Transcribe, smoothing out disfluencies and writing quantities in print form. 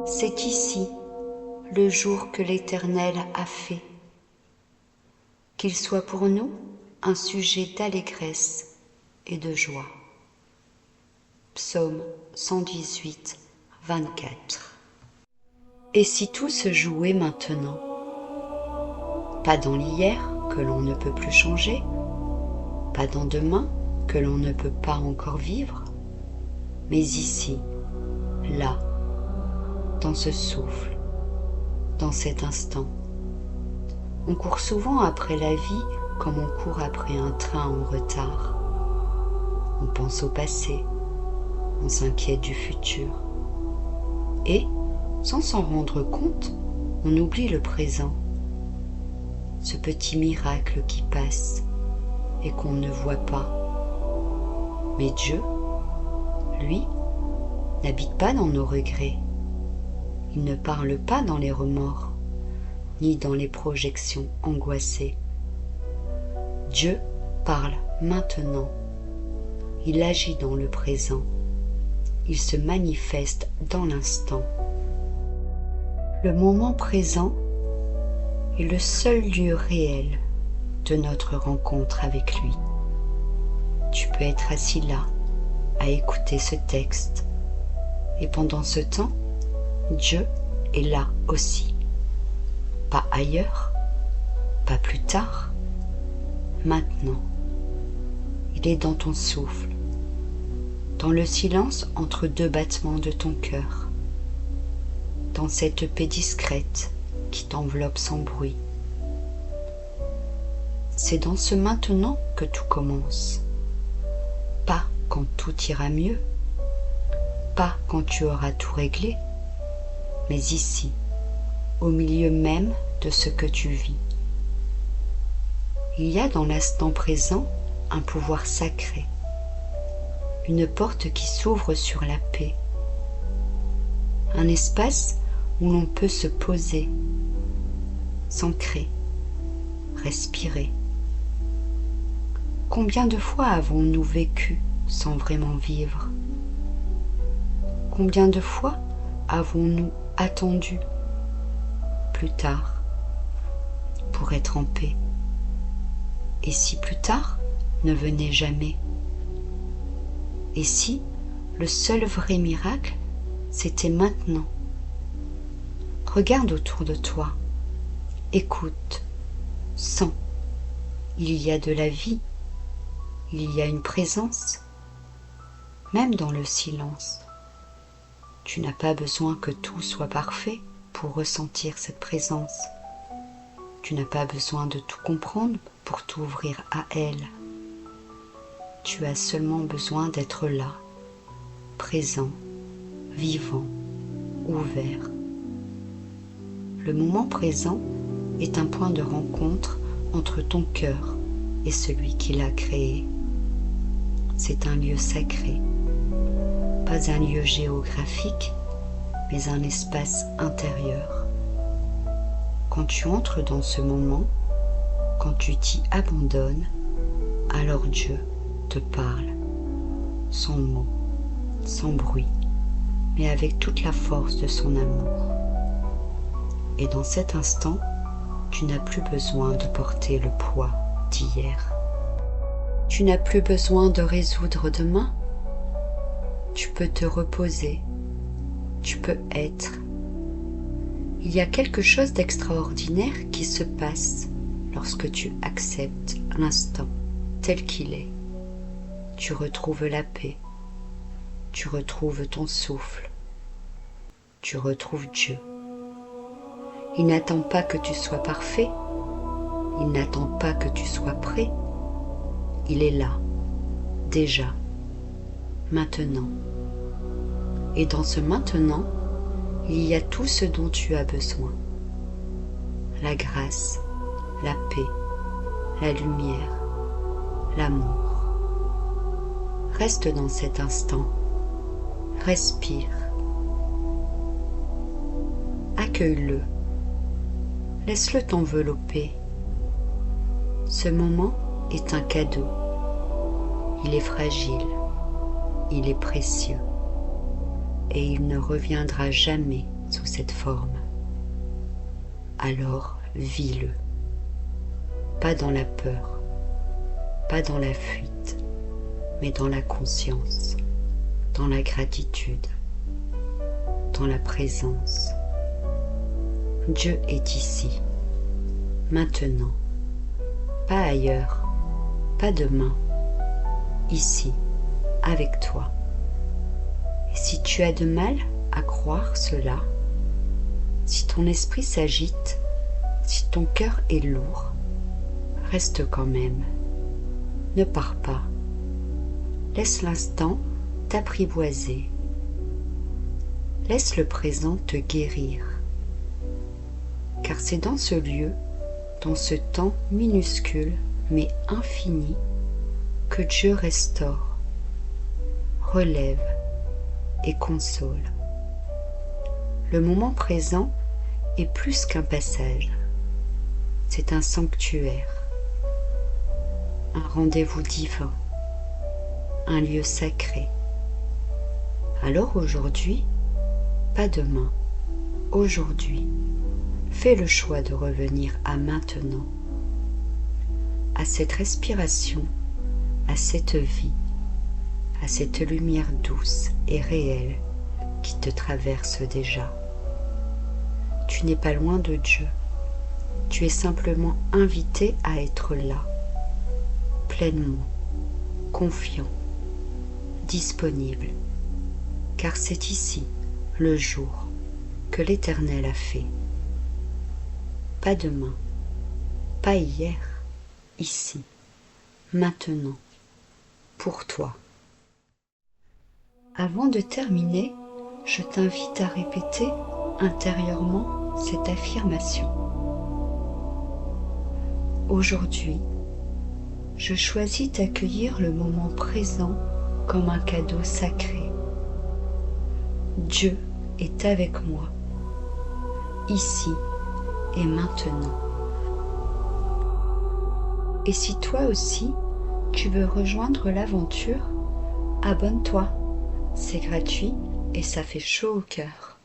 c'est ici le jour que l'Éternel a fait. Qu'il soit pour nous un sujet d'allégresse et de joie. Psaume 118, 24. Et si tout se jouait maintenant? Pas dans l'hier que l'on ne peut plus changer, pas dans demain que l'on ne peut pas encore vivre, mais ici, là, dans ce souffle, dans cet instant. On court souvent après la vie comme on court après un train en retard. On pense au passé, on s'inquiète du futur. Et, sans s'en rendre compte, on oublie le présent. Ce petit miracle qui passe et qu'on ne voit pas. Mais Dieu, lui, n'habite pas dans nos regrets. Il ne parle pas dans les remords, ni dans les projections angoissées. Dieu parle maintenant. Il agit dans le présent. Il se manifeste dans l'instant. Le moment présent est le seul lieu réel de notre rencontre avec lui. Tu peux être assis là, à écouter ce texte. Et pendant ce temps, Dieu est là aussi. Pas ailleurs, pas plus tard, maintenant. Il est dans ton souffle, dans le silence entre deux battements de ton cœur, dans cette paix discrète qui t'enveloppe sans bruit. C'est dans ce maintenant que tout commence. Pas quand tout ira mieux, pas quand tu auras tout réglé, mais ici, au milieu même de ce que tu vis. Il y a dans l'instant présent un pouvoir sacré, une porte qui s'ouvre sur la paix, un espace où l'on peut se poser, s'ancrer, respirer. Combien de fois avons-nous vécu sans vraiment vivre? Combien de fois avons-nous attendu plus tard pour être en paix? Et si plus tard ne venait jamais? Et si le seul vrai miracle, c'était maintenant? Regarde autour de toi, écoute, sens. Il y a de la vie, il y a une présence, même dans le silence. Tu n'as pas besoin que tout soit parfait pour ressentir cette présence. Tu n'as pas besoin de tout comprendre pour t'ouvrir à elle. Tu as seulement besoin d'être là, présent, vivant, ouvert. Le moment présent est un point de rencontre entre ton cœur et celui qui l'a créé. C'est un lieu sacré, pas un lieu géographique, mais un espace intérieur. Quand tu entres dans ce moment, quand tu t'y abandonnes, alors Dieu te parle, sans mots, sans bruit, mais avec toute la force de son amour. Et dans cet instant, tu n'as plus besoin de porter le poids d'hier. Tu n'as plus besoin de résoudre demain. Tu peux te reposer. Tu peux être. Il y a quelque chose d'extraordinaire qui se passe lorsque tu acceptes l'instant tel qu'il est. Tu retrouves la paix. Tu retrouves ton souffle. Tu retrouves Dieu. Il n'attend pas que tu sois parfait. Il n'attend pas que tu sois prêt. Il est là, déjà, maintenant. Et dans ce maintenant, il y a tout ce dont tu as besoin. La grâce, la paix, la lumière, l'amour. Reste dans cet instant. Respire. Accueille-le. Laisse-le t'envelopper. Ce moment est un cadeau. Il est fragile, il est précieux et il ne reviendra jamais sous cette forme. Alors vis-le, pas dans la peur, pas dans la fuite, mais dans la conscience, dans la gratitude, dans la présence. Dieu est ici, maintenant, pas ailleurs, pas demain, ici, avec toi. Et si tu as de mal à croire cela, si ton esprit s'agite, si ton cœur est lourd, reste quand même. Ne pars pas. Laisse l'instant t'apprivoiser. Laisse le présent te guérir. Car c'est dans ce lieu, dans ce temps minuscule mais infini, que Dieu restaure, relève et console. Le moment présent est plus qu'un passage, c'est un sanctuaire, un rendez-vous divin, un lieu sacré. Alors aujourd'hui, pas demain, aujourd'hui, fais le choix de revenir à maintenant, à cette respiration, à cette vie, à cette lumière douce et réelle qui te traverse déjà. Tu n'es pas loin de Dieu, tu es simplement invité à être là, pleinement, confiant, disponible, car c'est ici le jour que l'Éternel a fait. Pas demain, pas hier, ici, maintenant, pour toi. Avant de terminer, je t'invite à répéter intérieurement cette affirmation. Aujourd'hui, je choisis d'accueillir le moment présent comme un cadeau sacré. Dieu est avec moi, ici et maintenant. Et si toi aussi, tu veux rejoindre l'aventure, abonne-toi. C'est gratuit et ça fait chaud au cœur.